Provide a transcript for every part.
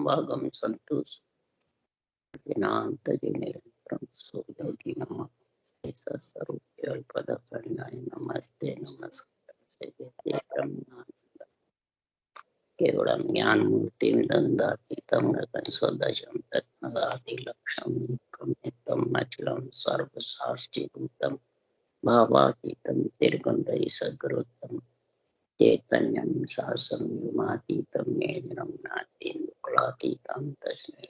भागम संतोष विनांत निरंतरम सोयोगी नमस्ते सर्वपदकर्णाय नमस्ते नमस्कार केवलम ज्ञान मूर्ति दंडातीतम गगनसदृशं तत्पदातिलक्ष्यं नित्यं अचलं सर्वसाक्षिभूतं भावातीतं तिर्गुणरहितं सद्गुरुत्तम चैतन्यं शासं युमातीतं येनं नास्ति दुःखलातीतं तस्मै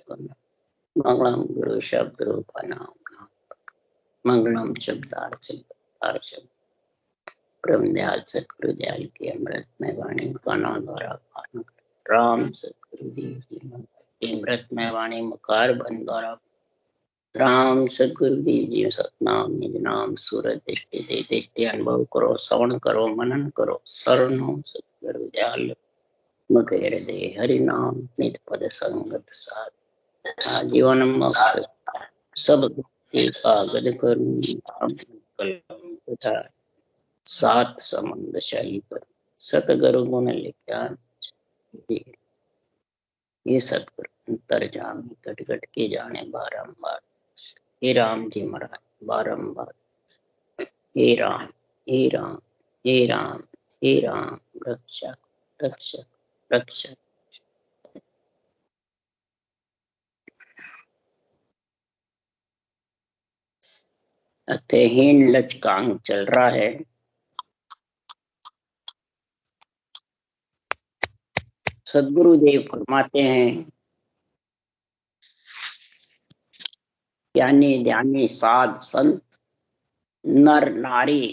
मंगलम गुरु शब्द रूपनाम मंगलम शब्दार्थ ब्रह्मदयाल सतगुरु दयाल की अमृत में वाणी कानों द्वारा पान राम सतगुरु देव जी की अमृत में वाणी मकार बन द्वारा राम सतगुरु देव जी सतनाम निज नाम सूरत दृष्टि दे दृष्टि अनुभव करो श्रवण करो मनन करो शरणो सतगुरु दयाल मगेर दे हरि नाम नित पद संगत साथ जीवन सब कागज कलम सात संबंध शाही पर सतगुरु गुण लिखा ये सतगुरु अंतर्जामी कटकट के जाने बारंबार हे राम जी महाराज बारंबार हे राम हे राम हे राम हे राम रक्षक रक्षक रक्षक। अत्यहीन लचकांक चल रहा है। सद्गुरुदेव फरमाते हैं ज्ञानी ध्यानी साध संत नर नारी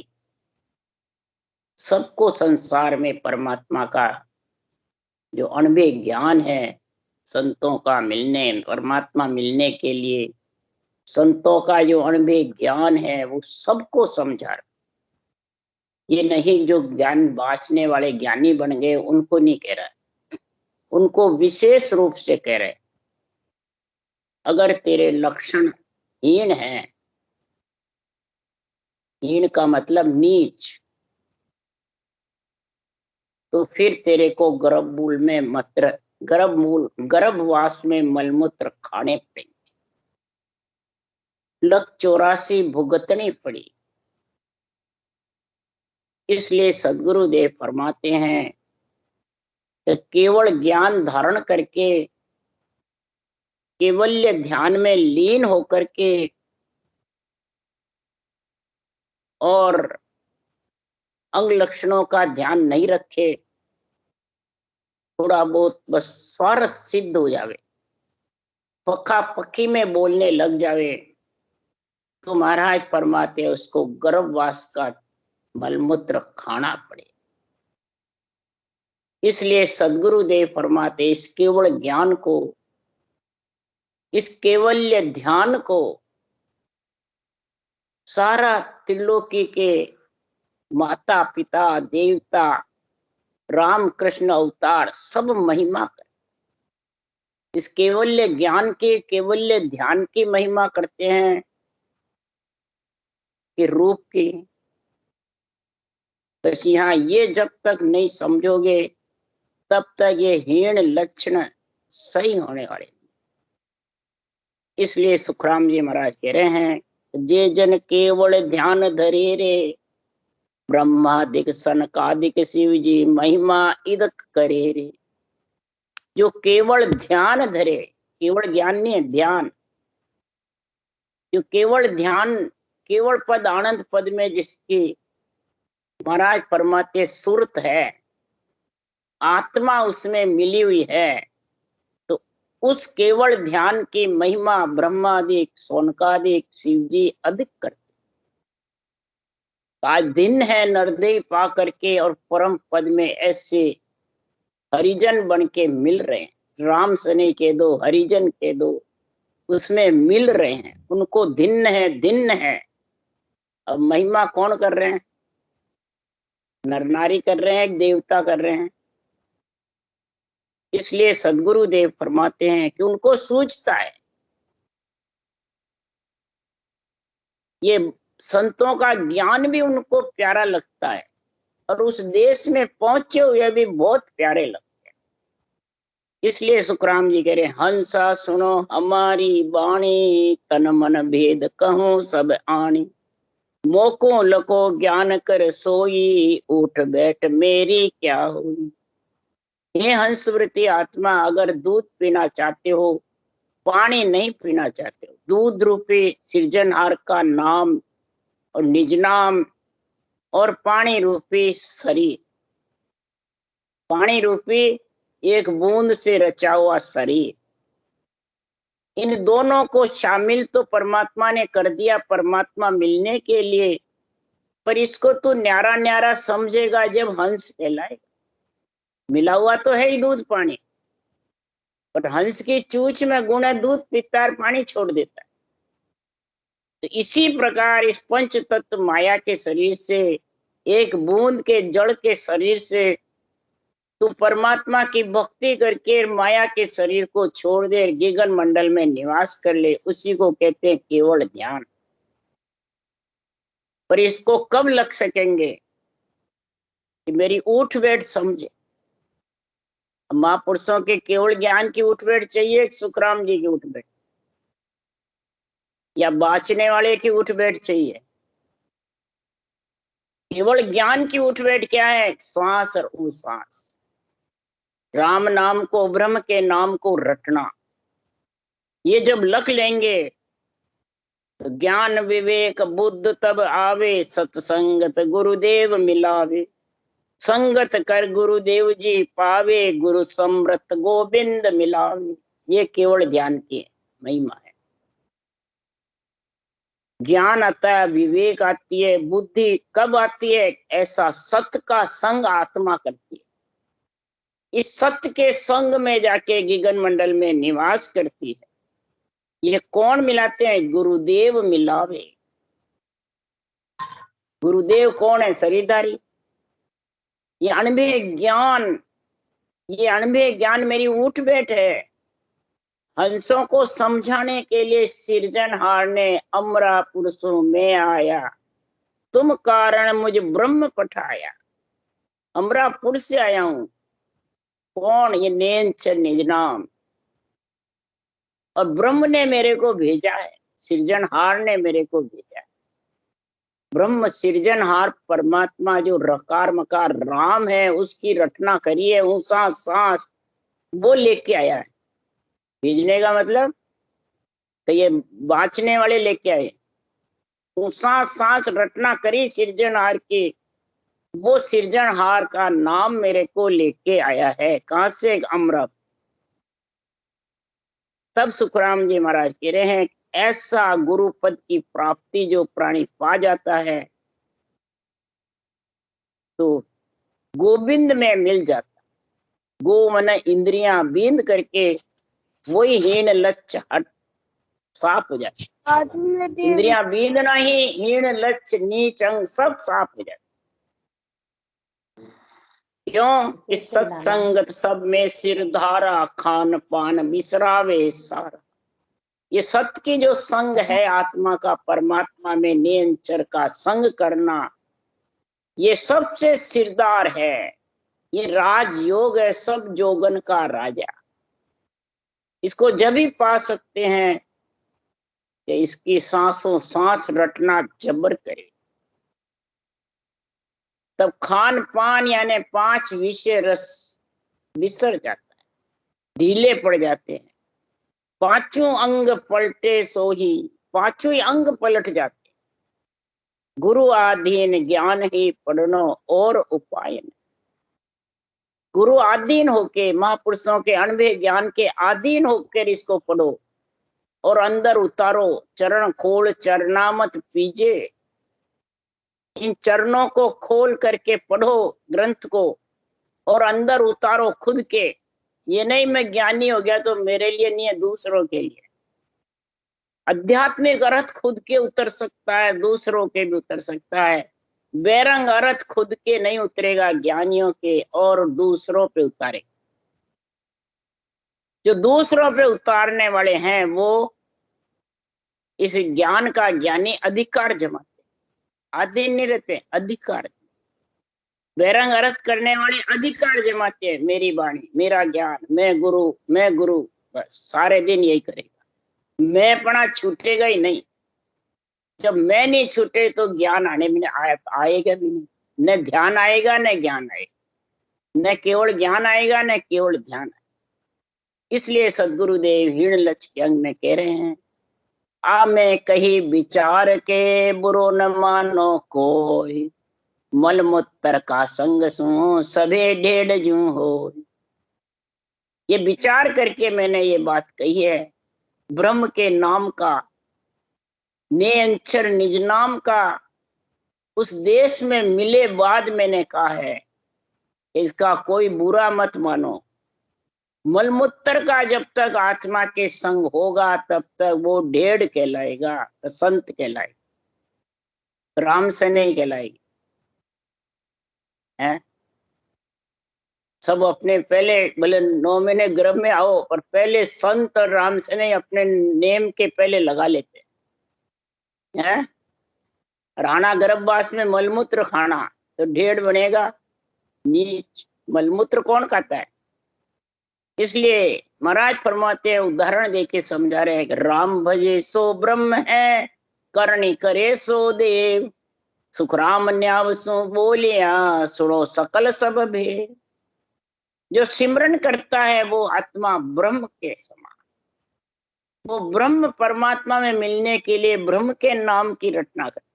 सबको संसार में परमात्मा का जो अनबे ज्ञान है, संतों का मिलने परमात्मा मिलने के लिए संतों का जो अनबे ज्ञान है वो सबको समझा। ये नहीं जो ज्ञान बांटने वाले ज्ञानी बन गए उनको नहीं कह रहा, उनको विशेष रूप से कह रहे। अगर तेरे लक्षण हीन है, हीन का मतलब नीच, तो फिर तेरे को गर्भमूल में मत्र गर्भवास में मलमूत्र खाने पड़ेंगे, 184 भुगतनी पड़ी। इसलिए सद्गुरुदेव फरमाते हैं कि केवल ज्ञान धारण करके केवल्य ध्यान में लीन होकर के और अंग लक्षणों का ध्यान नहीं रखे, थोड़ा बहुत बस स्वार्थ सिद्ध हो जावे, पक्का पक्की में बोलने लग जावे, तो महाराज फरमाते उसको गर्भवास का मलमूत्र खाना पड़े। इसलिए सद्गुरुदेव फरमाते इस केवल ज्ञान को, इस केवल्य ध्यान को सारा त्रिलोकी के माता पिता देवता राम कृष्ण अवतार सब महिमा कर, इस केवल्य ज्ञान के केवल्य ध्यान की महिमा करते हैं कि रूप की। बस यहाँ ये जब तक नहीं समझोगे तब तक ये हीन लक्षण सही होने वाले। इसलिए सुखराम जी महाराज कह रहे हैं जे जन केवल ध्यान धरे रे ब्रह्मादिक सनकादिक शिव जी महिमा इदक करे रे। जो केवल ध्यान धरे, केवल ज्ञान नहीं है, ध्यान, जो केवल ध्यान केवल पद आनंद पद में जिसकी महाराज फरमाते सुरत है, आत्मा उसमें मिली हुई है, तो उस केवल ध्यान की महिमा ब्रह्मादिक सोनकादिक शिव जी अधिक करते। आज दिन है नरदेव पा करके और परम पद में ऐसे हरिजन बन के मिल रहे हैं, राम सने के दो हरिजन के दो उसमें मिल रहे हैं, उनको धिन्न है धिन्न है। अब महिमा कौन कर रहे हैं? नर नारी कर रहे हैं, देवता कर रहे हैं। इसलिए सद्गुरु देव फरमाते हैं कि उनको सूझता है, ये संतों का ज्ञान भी उनको प्यारा लगता है और उस देश में पहुंचे हुए भी बहुत प्यारे लगते हैं। इसलिए सुखराम जी कह रहे हंसा सुनो हमारी वाणी, तन मन भेद कहूं सब आणी। मोको लको ज्ञान कर सोई, उठ बैठ मेरी क्या हुई। हे हंस वृत्ति आत्मा, अगर दूध पीना चाहते हो, पानी नहीं पीना चाहते हो, दूध रूपी सृजनहार का नाम और निज नाम और पानी रूपी शरीर, पानी रूपी एक बूंद से रचा हुआ शरीर, इन दोनों को शामिल तो परमात्मा ने कर दिया परमात्मा मिलने के लिए, पर इसको तो न्यारा न्यारा समझेगा जब हंस कहलाएगा। मिला हुआ तो है ही दूध पानी, पर हंस की चूंच में गुण है, दूध पीता है, पानी छोड़ देता है। तो इसी प्रकार इस पंच तत्व माया के शरीर से, एक बूंद के जड़ के शरीर से तू परमात्मा की भक्ति करके माया के शरीर को छोड़ दे, गगन मंडल में निवास कर ले, उसी को कहते हैं केवल ध्यान। पर इसको कब लग सकेंगे कि मेरी उठ बैठ समझे। महापुरुषों के केवल ज्ञान की उठ बैठ चाहिए, सुखराम जी की उठ बैठ, या बाँचने वाले की उठ बैठ चाहिए। केवल ज्ञान की उठ बैठ क्या है, श्वास और उश्वास, राम नाम को, ब्रह्म के नाम को रटना। ये जब लख लेंगे तो ज्ञान विवेक बुद्ध तब आवे, सत्संगत गुरुदेव मिलावे। संगत कर गुरुदेव जी पावे, गुरु समृत गोविंद मिलावे। ये केवल ध्यान की महिमा है। ज्ञान आता है, विवेक आती है, बुद्धि कब आती है, ऐसा सत्य का संग आत्मा करती है। इस सत्य के संग में जाके गगन मंडल में निवास करती है। ये कौन मिलाते हैं, गुरुदेव मिलावे। गुरुदेव कौन है, शरीरधारी। ये अनुभव ज्ञान, ये अनुभव ज्ञान मेरी उठ बैठ है। हंसों को समझाने के लिए सृजनहार ने अमरा पुरुषों में आया, तुम कारण मुझे ब्रह्म पठाया। अमरा पुरुष से आया हूं। कौन, ये नेंच निज नाम, और ब्रह्म ने मेरे को भेजा है, सृजनहार ने मेरे को भेजा है। ब्रह्म सृजनहार परमात्मा जो रकार मकार राम है, उसकी रचना करी है, सांस सांस वो लेके आया है। भेजने का मतलब तो ये बाँचने वाले लेके आए। सांस सांस रचना करी सृजनहार की, वो सृजनहार का नाम मेरे को लेके आया है। कहां से, अमृत। तब सुखराम जी महाराज कह रहे हैं, ऐसा गुरु पद की प्राप्ति जो प्राणी पा जाता है तो गोविंद में मिल जाता। गो मन इंद्रियां बींद करके वही हीन लक्ष्य हट साफ हो जाती। इंद्रियां बींदना ही हीन लक्ष्य नीच अंग सब साफ हो जाते। क्यों, इस सत्संगत सब में सिरधारा, खान पान बिसरावे सारा। ये सत्य की जो संग है आत्मा का, परमात्मा में नियंचर का संग करना, ये सबसे सिरदार है। ये राजयोग है, सब जोगन का राजा। इसको जब ही पा सकते हैं कि इसकी सांसों सांस रटना जबर करे। तब खान पान यानी 5 विषय रस बिसर जाता है, ढीले पड़ जाते हैं। 5 अंग पलटे सो ही, 5 ही अंग पलट जाते। गुरु आधीन ज्ञान ही पढ़नो और उपाय नहीं। गुरु आधीन होके, महापुरुषों के अनुभव ज्ञान के अधीन होकर इसको पढ़ो और अंदर उतारो। चरण खोल चरणामत पीजे। इन चरणों को खोल करके पढ़ो ग्रंथ को और अंदर उतारो खुद के। ये नहीं मैं ज्ञानी हो गया तो मेरे लिए नहीं है, दूसरों के लिए। आध्यात्मिक अर्थ खुद के उतर सकता है, दूसरों के भी उतर सकता है। बेरंग अर्थ खुद के नहीं उतरेगा, ज्ञानियों के और दूसरों पे उतारे। जो दूसरों पे उतारने वाले हैं वो इस ज्ञान का ज्ञानी अधिकार जमाते, अधीन नहीं रहते, अधिकार। बेरंग अर्थ करने वाले अधिकार जमाते हैं, मेरी वाणी, मेरा ज्ञान, मैं गुरु, मैं गुरु, बस सारे दिन यही करेगा। मैं पना छूटेगा ही नहीं। जब मैं नहीं छूटे तो ज्ञान आने में आएगा भी नहीं। न ध्यान आएगा न ज्ञान आएगा, न केवल ज्ञान आएगा न केवल ध्यान आएगा। इसलिए सदगुरुदेव हीण लक्ष्य के अंग में कह रहे हैं, आ मैं कही विचार के बुरो न मानो कोई, मल मूत्र का संग सो सभे ढेड़ जू हो। ये विचार करके मैंने ये बात कही है। ब्रह्म के नाम का, ने अक्षर निज नाम का उस देश में मिले बाद मैंने कहा है, इसका कोई बुरा मत मानो। मलमूत्र का जब तक आत्मा के संग होगा तब तक वो ढेड़ कहलाएगा, संत कहलाएगा, राम से नहीं कहलाएगी। है सब अपने पहले भले 9 महीने गर्भ में आओ, पर पहले संत और राम से नहीं अपने नेम के पहले लगा लेते हैं। राणा गर्भवास में मलमूत्र खाना तो ढेड़ बनेगा, नीच। मलमूत्र कौन खाता है? इसलिए महाराज फरमाते हैं, उदाहरण देके समझा रहे हैं कि राम भजे सो ब्रह्म है, करनी करे सो देव, सुख राम न्याव सो बोलिया, सुनो सकल सब भेद। जो सिमरन करता है वो आत्मा ब्रह्म के समान, वो ब्रह्म परमात्मा में मिलने के लिए ब्रह्म के नाम की रटना करता,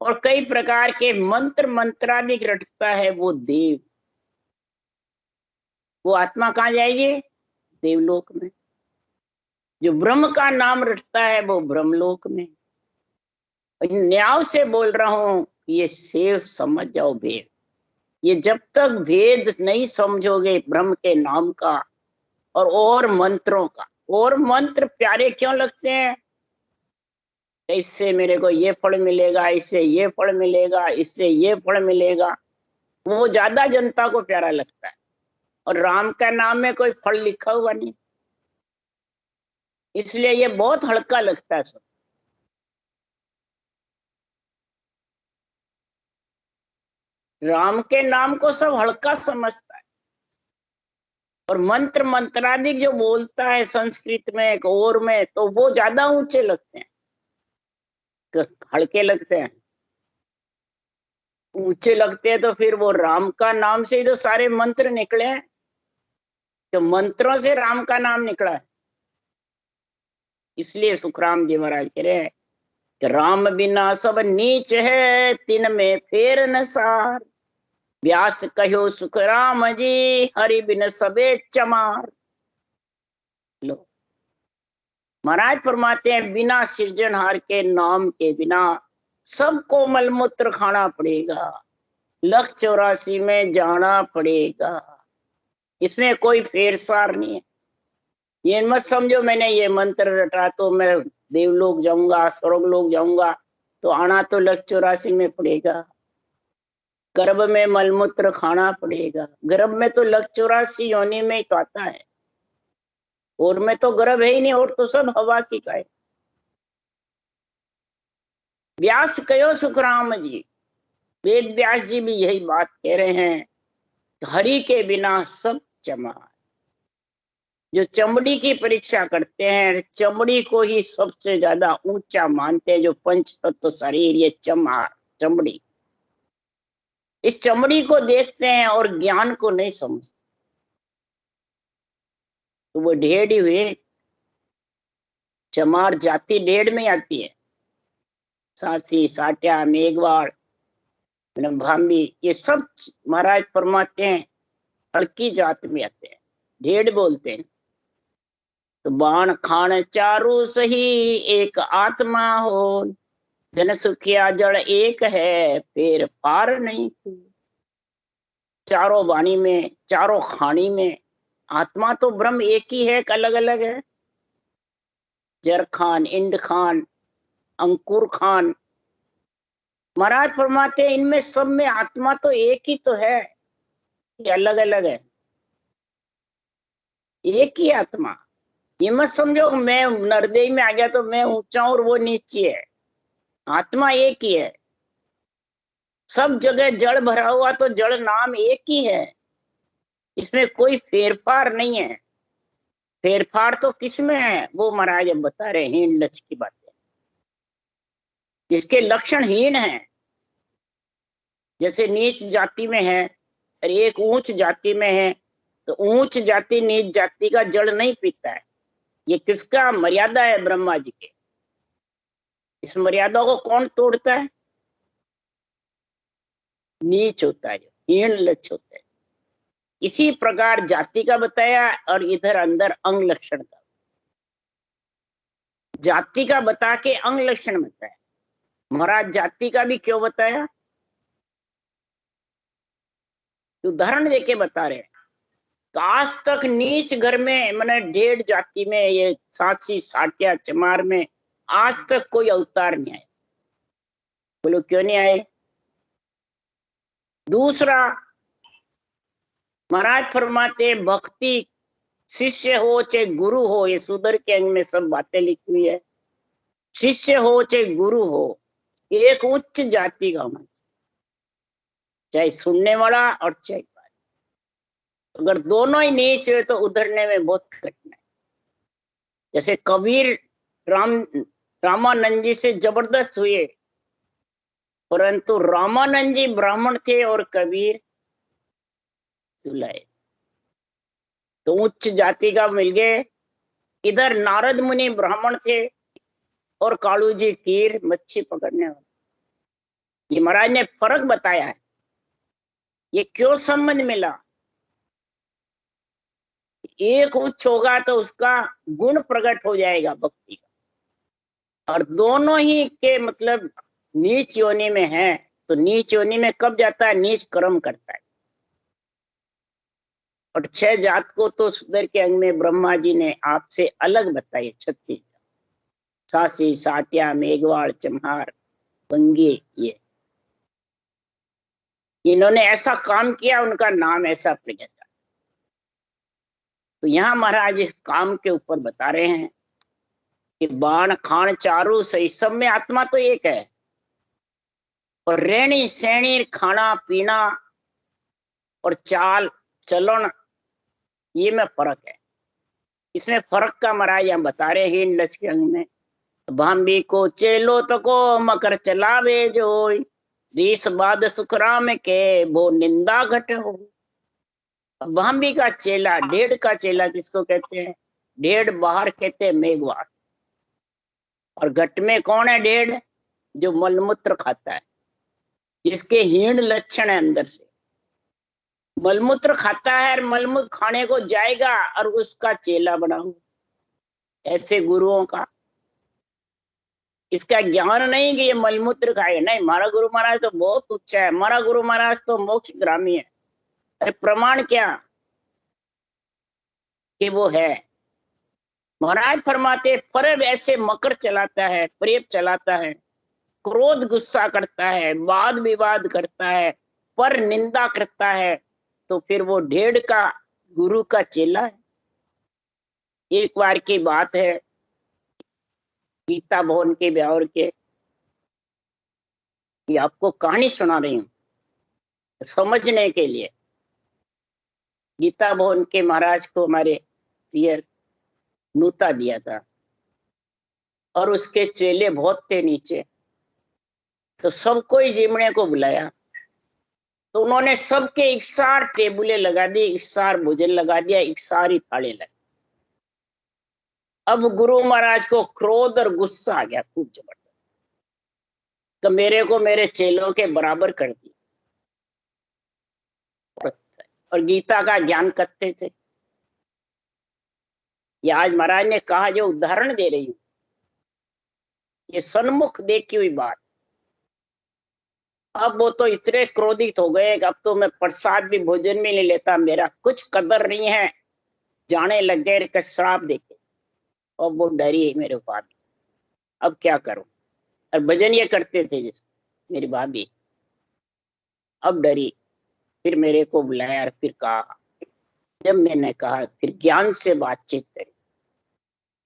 और कई प्रकार के मंत्र मंत्रादिक रटता है वो देव। वो आत्मा कहाँ जाएगी? देवलोक में। जो ब्रह्म का नाम रटता है वो ब्रह्मलोक में। न्याय से बोल रहा हूं, ये सेव समझ जाओ भेद। ये जब तक भेद नहीं समझोगे ब्रह्म के नाम का और मंत्रों का, और मंत्र प्यारे क्यों लगते हैं? इससे मेरे को ये फल मिलेगा, इससे ये फल मिलेगा, इससे ये फल मिलेगा, वो ज्यादा जनता को प्यारा लगता है। और राम का नाम में कोई फल लिखा हुआ नहीं, इसलिए ये बहुत हल्का लगता है सब। राम के नाम को सब हल्का समझता है, और मंत्र मंत्रादिक जो बोलता है संस्कृत में एक और में, तो वो ज्यादा ऊंचे लगते हैं, तो हल्के लगते हैं। ऊंचे लगते हैं तो फिर वो राम का नाम से ही तो सारे मंत्र निकले हैं, तो मंत्रों से राम का नाम निकला है। इसलिए सुखराम जी महाराज कह रहे हैं कि राम बिना सब नीच है, तिन में फेर न सार, व्यास कहो सुख राम जी, हरि बिन सबे चमार। लो महाराज फरमाते हैं, बिना सृजनहार के नाम के बिना सबको मलमूत्र खाना पड़ेगा, लख 84 में जाना पड़ेगा। इसमें कोई फेरसार नहीं है। ये मत समझो मैंने ये मंत्र रटा तो मैं देवलोक जाऊंगा, स्वर्ग लोक जाऊंगा, तो आना तो लख 84 में पड़ेगा। गर्भ में मलमूत्र खाना पड़ेगा, गर्भ में तो लख 84 योनि में ही तो आता है, और में तो गर्भ है ही नहीं, और तो सब हवा की का है। व्यास कहो सुखराम जी, वेद व्यास जी भी यही बात कह रहे हैं, हरि के बिना सब चमा। जो चमड़ी की परीक्षा करते हैं, चमड़ी को ही सबसे ज्यादा ऊंचा मानते हैं, जो पंच तत्व शरीर, ये चमड़ी, इस चमड़ी को देखते हैं और ज्ञान को नहीं समझते, तो वो ढेड़ ही हुए। चमार जाति ढेड़ में आती है, सासी, साट्या, मेघवाड़, भामी, ये सब महाराज फरमाते हैं हल्की जात में आते हैं, ढेड़ बोलते हैं। तो बाण खान चारू सही, एक आत्मा हो, जन सुखिया जड़ एक है, फिर पार नहीं। चारों वाणी में, चारों खानी में आत्मा तो ब्रह्म एक ही है, अलग अलग है। जर खान, इंड खान, अंकुर खान, महाराज फरमाते हैं इनमें सब में आत्मा तो एक ही तो है, ये अलग अलग है, एक ही आत्मा। ये मत समझो मैं नरदेही में आ गया तो मैं ऊंचा और वो नीचे है, आत्मा एक ही है। सब जगह जड़ भरा हुआ, तो जड़ नाम एक ही है, इसमें कोई फेरफार नहीं है। फेरफार तो किसमें है, वो महाराज अब बता रहे हीन लक्ष्य की बातें, जिसके लक्षण हीन है। जैसे नीच जाति में है और एक ऊंच जाति में है, तो ऊंच जाति नीच जाति का जड़ नहीं पीता है। ये किसका मर्यादा है, ब्रह्मा जी के। इस मर्यादा को कौन तोड़ता है, नीच होता है, जो हीन लक्ष्य होता है। इसी प्रकार जाति का बताया और इधर अंदर अंग लक्षण का। जाति का बता के अंग लक्षण बताया। महाराज जाति का भी क्यों बताया, उदाहरण देके बता रहे हैं। तो आज तक नीच घर में, मैंने 1.5 जाति में, ये सांची साटिया चमार में आज तक कोई अवतार नहीं आया। बोलो क्यों नहीं आए। दूसरा, महाराज फरमाते भक्ति शिष्य हो चाहे गुरु हो, ये सुधर के अंग में सब बातें लिखी हुई है। शिष्य हो चाहे गुरु हो, एक उच्च जाति का होना, चाहे सुनने वाला और चाहे, अगर दोनों ही नीच है तो उधरने में बहुत कठिन है। जैसे कबीर रामानंद जी से जबरदस्त हुए, परंतु रामानंद जी ब्राह्मण थे और कबीर चुलाए, तो उच्च जाति का मिल गए। इधर नारद मुनि ब्राह्मण थे और कालू जी कीर मच्छी पकड़ने वाले। ये महाराज ने फर्क बताया है। ये क्यों संबंध मिला, एक उच्च होगा तो उसका गुण प्रकट हो जाएगा भक्ति का, और दोनों ही के मतलब नीच योनि में है, तो नीच योनि में कब जाता है, नीच कर्म करता है। और 6 जात को तो सुंदर के अंग में ब्रह्मा जी ने आपसे अलग बताई, 36, सासी साटिया मेघवाड़ चम्हार बंगे, ये इन्होंने ऐसा काम किया, उनका नाम ऐसा प्रकट। तो यहां महाराज इस काम के ऊपर बता रहे हैं कि बाण खान चारू सही, सब में आत्मा तो एक है, और रहनी सहनी खाना पीना और चाल चलन, ये में फर्क है। इसमें फर्क का महाराज हम बता रहे हैं हीन लक्ष्य के अंग में। भांबी को चेलो तो को मकर चलावे जो, रीस बाद सुखराम के वो निंदा घट हो। भांबी का चेला, 1.5 का चेला किसको कहते हैं, 1.5 बाहर कहते हैं मेघवाड़, और घट में कौन है 1.5, जो मलमूत्र खाता है, जिसके हीन लक्षण है अंदर से। मलमूत्र खाता है और मलमूत्र खाने को जाएगा और उसका चेला बनाओ, ऐसे गुरुओं का। इसका ज्ञान नहीं कि ये मलमूत्र खाएगा, नहीं, हमारा गुरु महाराज तो बहुत उच्च है, हमारा गुरु महाराज तो मोक्षगामी है। अरे प्रमाण क्या कि वो है। महाराज फरमाते परब ऐसे मकर चलाता है, प्रेम चलाता है, क्रोध गुस्सा करता है, वाद विवाद करता है, पर निंदा करता है, तो फिर वो 1.5 का गुरु का चेला है। एक बार की बात है, गीता भवन के ब्यावर के, ये आपको कहानी सुना रही हूं समझने के लिए। गीता भवन के महाराज को हमारे पियर नूता दिया था, और उसके चेले बहुत थे नीचे, तो सबको ही जिमणे को बुलाया। तो उन्होंने सबके इकसार टेबुलें लगा दी, इकसार भोजन लगा दिया, इकसार ही थाले लगे। अब गुरु महाराज को क्रोध और गुस्सा आ गया खूब जबरदस्त, तो मेरे को मेरे चेलों के बराबर कर दिया, और गीता का ज्ञान करते थे। ये आज महाराज ने कहा, जो उदाहरण दे रही हूं, ये सन्मुख देखी हुई बात। अब वो तो इतने क्रोधित हो गए कि अब तो मैं प्रसाद भी भोजन भी नहीं लेता, मेरा कुछ कदर नहीं है, जाने लग गए श्राप देके। और वो डरी मेरे भाभी, अब क्या करूं। और भजन ये करते थे जिस मेरी भाभी, अब डरी। फिर मेरे को बुलाया और फिर कहा, जब मैंने कहा फिर ज्ञान से बातचीत करी,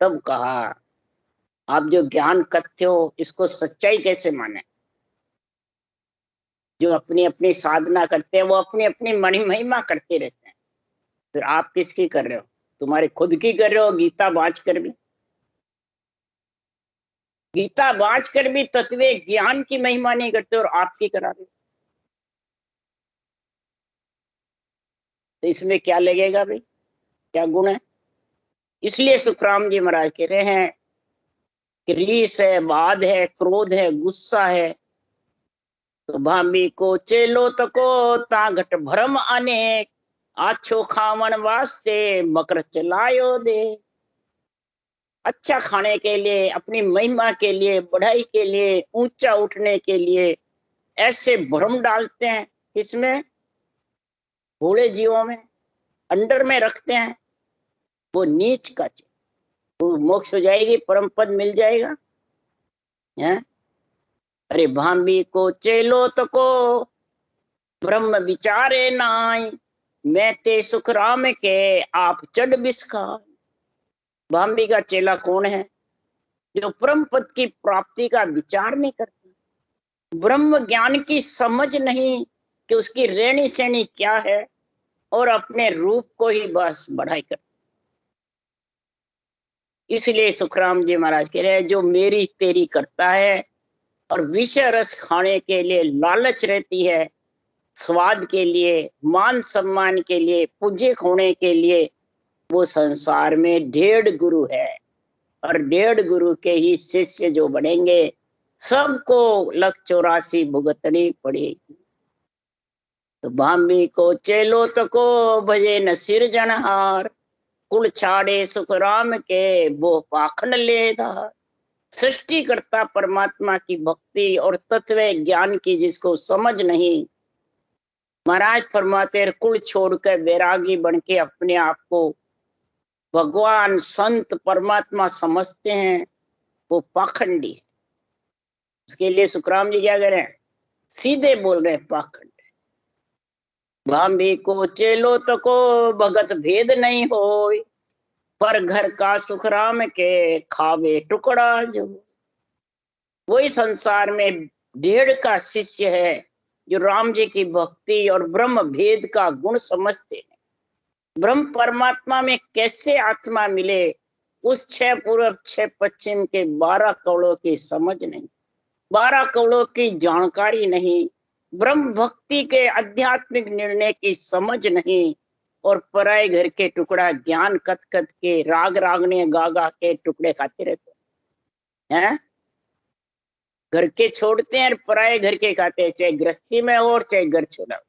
तब कहा आप जो ज्ञान करते हो इसको सच्चाई कैसे माने। जो अपनी अपनी साधना करते हैं वो अपनी अपनी महिमा करते रहते हैं। फिर आप किसकी कर रहे हो? तुम्हारे खुद की कर रहे हो। गीता बाँच कर भी, गीता बाँच कर भी तत्व ज्ञान की महिमा नहीं करते और आपकी करा रहे हो। तो इसमें क्या लगेगा भाई, क्या गुण है? इसलिए सुखराम जी महाराज कह रहे हैं कि रीस है, वाद है, क्रोध है, गुस्सा है, तो भामी को चेलो तको ता घट भरम अनेक, आछो खावन वास्ते मकर चलायो दे। अच्छा खाने के लिए, अपनी महिमा के लिए, बढ़ाई के लिए, ऊंचा उठने के लिए ऐसे भ्रम डालते हैं। किसमें? भोले जीवों में, अंडर में रखते हैं। वो नीच का चीज, वो मोक्ष हो जाएगी, परम पद मिल जाएगा है? अरे भांबी को चेलो तको ब्रह्म विचारे नाई, मैं ते सुख राम के आप चढ़ बिस्का। भांबी का चेला कौन है? जो परम पद की प्राप्ति का विचार नहीं करता, ब्रह्म ज्ञान की समझ नहीं कि उसकी रेणी सेणी क्या है, और अपने रूप को ही बस बढ़ाई करता। इसलिए सुखराम जी महाराज कह रहे हैं जो मेरी तेरी करता है और विषय रस खाने के लिए लालच रहती है, स्वाद के लिए, मान सम्मान के लिए, पूज्य होने के लिए, वो संसार में 1.5 गुरु है। और 1.5 गुरु के ही शिष्य जो बनेंगे, सबको 184 भुगतनी पड़ेगी। तो भांबी को चेलो तको भजे न सिरजनहार, कुल छाड़े सुख राम के वो पाखन ले धार। सृष्टिकर्ता परमात्मा की भक्ति और तत्व ज्ञान की जिसको समझ नहीं, महाराज फरमाते हैं कुल छोड़कर वैरागी बन के अपने आप को भगवान संत परमात्मा समझते हैं, वो पाखंडी है। उसके लिए सुखराम जी क्या करें? सीधे बोल रहे हैं, पाखंड। भांबी को चेलो तको भगत भेद नहीं हो, पर घर का सुखराम के खावे टुकड़ा जो। वही संसार में 1.5 का शिष्य है जो राम जी की भक्ति और ब्रह्म भेद का गुण समझते हैं। ब्रह्म परमात्मा में कैसे आत्मा मिले, उस 6 पूर्व 6 पश्चिम के 12 कौड़ों की समझ नहीं, 12 कौड़ों की जानकारी नहीं, ब्रह्म भक्ति के आध्यात्मिक निर्णय की समझ नहीं, और पराये घर के टुकड़ा ज्ञान कत कत के राग रागने गा गा के टुकड़े खाते रहते हैं। घर के छोड़ते हैं और पराये घर के खाते हैं, चाहे गृहस्थी में हो और चाहे घर छोड़ा।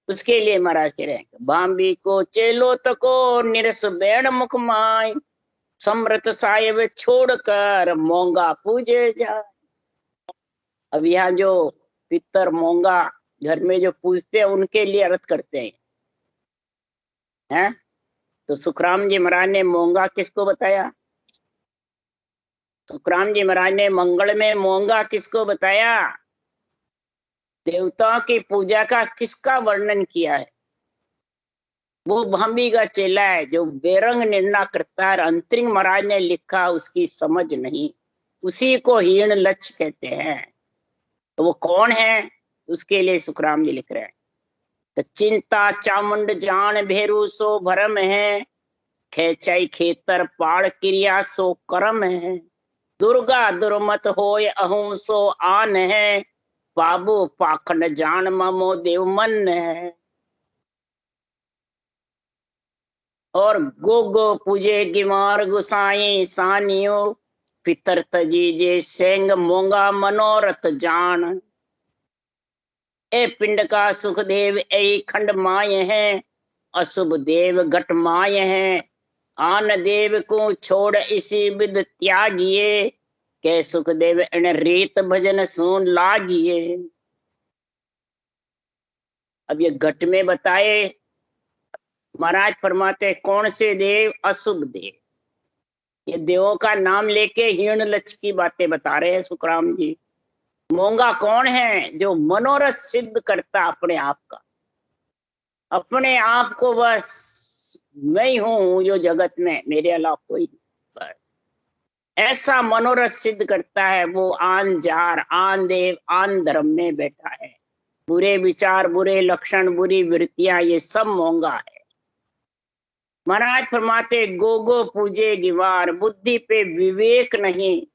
उसके लिए महाराज कह रहे हैं भांबी को चेलो तको निरस बैण मुख माय, समृत साहेब छोड़कर मोंगा पूजे जाए। अब यहाँ जो पितर मोंगा घर में जो पूजते हैं उनके लिए अर्थ करते हैं। तो सुखराम जी महाराज ने मोंगा किसको बताया? सुखराम जी महाराज ने मंगल में मोंगा किसको बताया? देवताओं की पूजा का किसका वर्णन किया है? वो भांबी का चेला है जो बेरंग निर्णय करता है। अंतरिंग महाराज ने लिखा, उसकी समझ नहीं, उसी को हीन लक्ष्य कहते हैं। तो वो कौन है? उसके लिए सुखराम जी लिख रहे हैं, तो चिंता चामुंड जान भेरू सो भरम है, खेचाई खेतर पाड़ क्रिया सो कर्म है, दुर्गा दुर्मत होय अहू सो आन है, पाबो पाखंड जान ममो देव मन है। और गो गो पूजे गिमार गुसाई सानियो, पितर तजीजे सेंग मोंगा मनोरथ जान। ए पिंड का सुख देव ए खंड माय है, अशुभ देव घट माय है, आन देव को छोड़ इसी विद त्यागिए, के सुख देव इन रीत भजन सुन लागिए। अब ये घट में बताए महाराज फरमाते कौन से देव? अशुभ देव। ये देवों का नाम लेके हीन लक्ष्य की बातें बता रहे हैं सुखराम जी। मोंगा कौन है? जो मनोरथ सिद्ध करता अपने आप का, अपने आप को बस मैं ही हूं जो जगत में, मेरे अलावा कोई नहीं। ऐसा मनोरथ सिद्ध करता है, वो आन जार, आन देव, आन धर्म में बैठा है। बुरे विचार, बुरे लक्षण, बुरी वृत्तियां, ये सब मोंगा है। महाराज फरमाते गो गो पूजे गिवार, बुद्धि पे विवेक नहीं,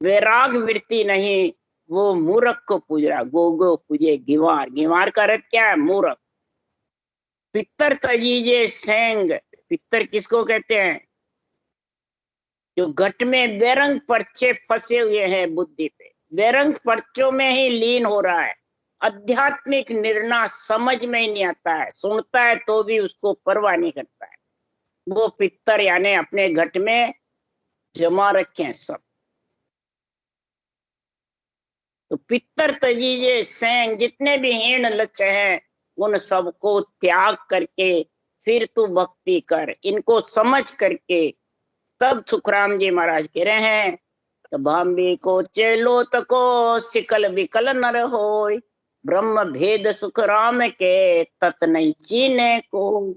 वैराग वृत्ति नहीं, वो मूर्ख को पूज रहा। गो गो पूजे गिवार, गिवार का अर्थ क्या है? मूर्ख। पितर तजीजे सेंग, पितर किसको कहते हैं? जो घट में बेरंग पर्चे फंसे हुए हैं बुद्धि पे, बेरंग पर्चों में ही लीन हो रहा है। आध्यात्मिक निर्णय समझ में ही नहीं आता है, सुनता है तो भी उसको परवाह नहीं करता है। वो पितर यानी अपने घट में जमा रखे हैं सब। तो पितर तजीजे सेंग, जितने भी हीन लक्ष्य हैं उन सबको त्याग करके फिर तू भक्ति कर। इनको समझ करके तब सुखराम जी महाराज कह रहे हैं, तो भांबी को चेलो तको सिकल विकल नर होय, ब्रह्म भेद सुखराम के तत् नहीं चीने को।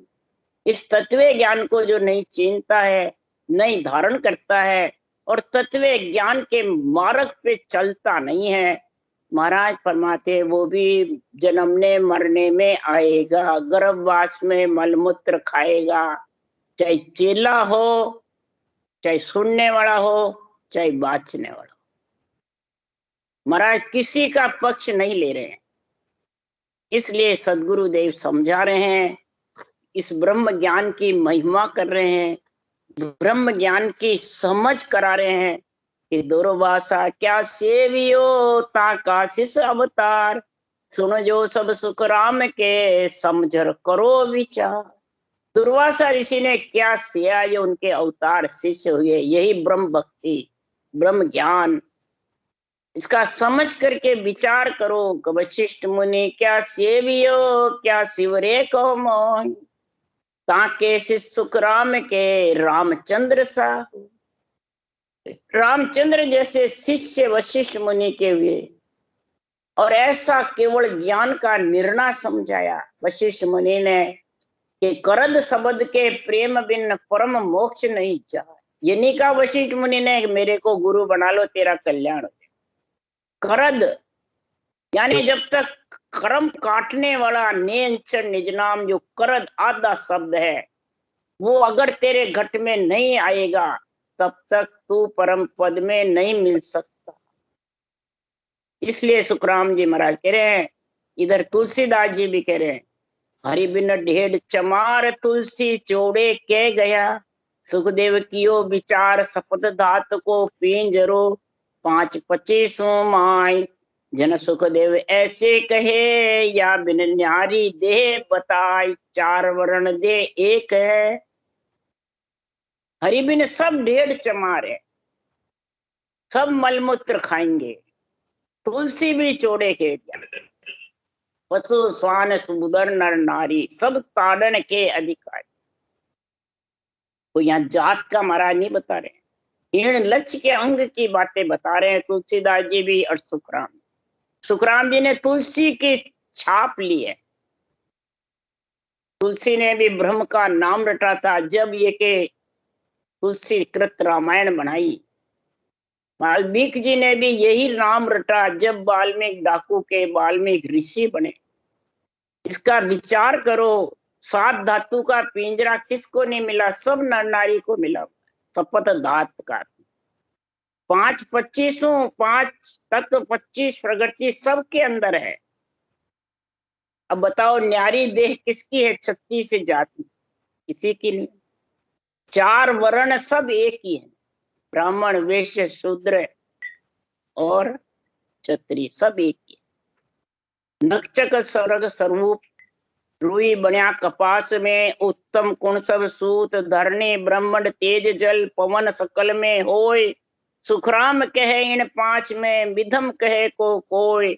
इस तत्व ज्ञान को जो नहीं चीनता है, नहीं धारण करता है और तत्व ज्ञान के मार्ग पे चलता नहीं है, महाराज फरमाते वो भी जन्मने मरने में आएगा, गर्भवास में मलमूत्र खाएगा। चाहे चेला हो, चाहे सुनने वाला हो, चाहे बाचने वाला हो, महाराज किसी का पक्ष नहीं ले रहे हैं। इसलिए सदगुरु देव समझा रहे हैं, इस ब्रह्म ज्ञान की महिमा कर रहे हैं, ब्रह्म ज्ञान की समझ करा रहे हैं कि दुर्वासा क्या सेवियो ताका शिष अवतार, सुनो जो सब सुख राम के समझर करो विचार। दुर्वासा ऋषि ने क्या सिया, ये उनके अवतार शिष्य हुए। यही ब्रह्म भक्ति, ब्रह्म ज्ञान, इसका समझ करके विचार करो। वशिष्ठ मुनि क्या सेवियो क्या शिवरे को मोह, ताके शिष्य सुख राम के रामचंद्र साहू। रामचंद्र जैसे शिष्य वशिष्ठ मुनि के हुए और ऐसा केवल ज्ञान का निर्णय समझाया वशिष्ठ मुनि ने कि करद शब्द के प्रेम बिन परम मोक्ष नहीं चाह। ये नहीं कहा वशिष्ठ मुनि ने मेरे को गुरु बना लो तेरा कल्याण हो। करद यानी जब तक कर्म काटने वाला नेंचर निज नाम, जो करद आधा शब्द है, वो अगर तेरे घट में नहीं आएगा तब तक तू परम पद में नहीं मिल सकता। इसलिए सुखराम जी महाराज कह रहे हैं, इधर तुलसीदास जी भी कह रहे हैं, हरि बिन ढेड़ चमार तुलसी चौड़े के गया, सुखदेव कियो विचार सपद धात को पिंजरो, 5-25 माय जन सुखदेव ऐसे कहे, या बिन न्यारी देह बताई, 4 वर्ण दे एक है। हरि बिन सब ढेड़ चमार है, सब मलमूत्र खाएंगे, तुलसी भी चौड़े के गया, पशु स्वान सुबुदर नर नारी सब ताड़न के अधिकारी। तो यहाँ जात का महाराज नहीं बता रहे, हीन लक्ष्य के अंग की बातें बता रहे हैं तुलसीदास जी भी और सुखराम। सुखराम जी ने तुलसी की छाप ली है। तुलसी ने भी ब्रह्म का नाम रटा था जब ये के तुलसी कृत रामायण बनाई। वाल्मीकि जी ने भी यही नाम रटा जब वाल्मीकि डाकू के वाल्मीकि ऋषि बने। इसका विचार करो, 7 धातु का पिंजरा किसको नहीं मिला? सब नर नारी को मिला। शपथ धात का 5-25 5 तत्व 25 प्रकृति सबके अंदर है। अब बताओ न्यारी देह किसकी है? 36 जाति, किसी की नहीं। 4 वर्ण सब एक ही है, ब्राह्मण वैश्य शूद्र और क्षत्रिय सब एक ही है। नक्षक स्वर्ग स्वरूप रुई बन्या कपास में, उत्तम कुण सब सूत धरणी ब्रह्मंड तेज जल पवन सकल में होय, सुखराम कहे इन 5 में विधम कहे को कोय,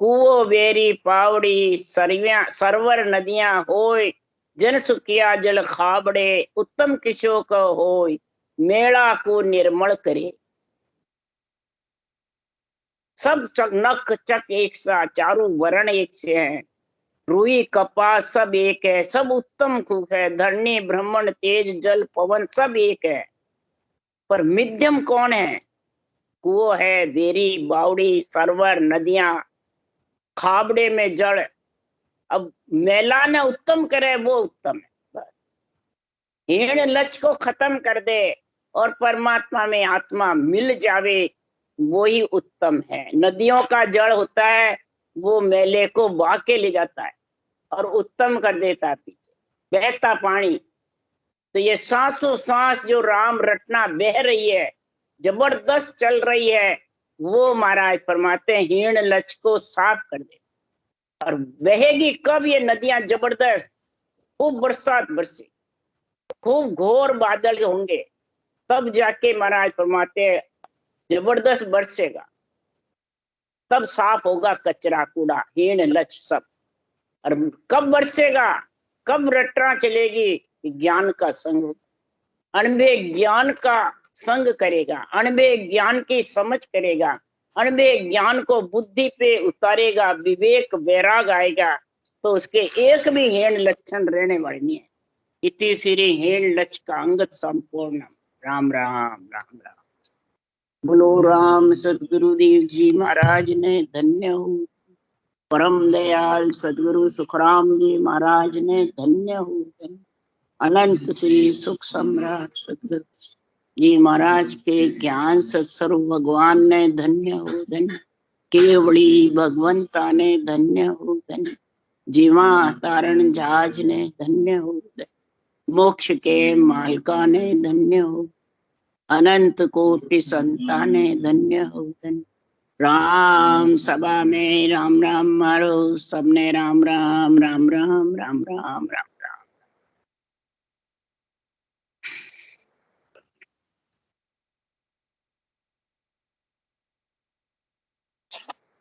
कुओ बेरी पावड़ी सरवर नदियां होय, जन सुखिया जल खाबड़े उत्तम किशो का होय, मेला को निर्मल करे। सब नख चक एक सा, चारों वर्ण एक से हैं, रुई कपास सब एक है, सब उत्तम खूब है, धरणी ब्रह्मण तेज जल पवन सब एक है। पर मध्यम कौन है? कुओं है, देरी, बावड़ी, सरोवर, नदियां, खाबड़े में जड़। अब मैला न उत्तम करे वो उत्तम है। बस हीण लक्ष्य को खत्म कर दे और परमात्मा में आत्मा मिल जावे, वही उत्तम है। नदियों का जड़ होता है, वो मेले को बहा के ले जाता है और उत्तम कर देता है। पीछे बहता पानी, तो ये सांसों सांस जो राम रटना बह रही है, जबरदस्त चल रही है, वो महाराज फरमाते हैं हीण लक्ष्य को साफ कर दे। और बहेगी कब ये नदियां? जबरदस्त, खूब बरसात बरसे, खूब घोर बादल होंगे, तब जाके महाराज फरमाते हैं जबरदस्त बरसेगा, तब साफ होगा कचरा कूड़ा हीण लक्ष्य सब। और कब बरसेगा? कब रटना चलेगी? ज्ञान का संग, अनबे ज्ञान का संग करेगा, अनबे ज्ञान की समझ करेगा, अनबे ज्ञान को बुद्धि पे उतारेगा, विवेक वैराग आएगा, तो उसके एक भी हीण लक्षण रहने वाले नहीं है। इति श्री हीण लक्ष्य का अंगत संपूर्ण। राम राम राम राम। बोलो राम सतगुरुदेव जी महाराज ने धन्य हो। परम दयाल सदगुरु सुखराम जी महाराज ने धन्य हो। अनंत श्री सुख सम्राट सतगुरु जी महाराज के ज्ञान सत्स्वरूप भगवान ने धन्य हो धन्य। केवड़ी भगवंता ने धन्य हो धन्य। जीवा तारण जहाज ने धन्य हो धन्य। मोक्ष के मालका ने धन्य हो। अनंत कोटि संता ने धन्य हो धन्य। राम सभा में राम राम मारो, सबने राम राम राम राम राम राम राम।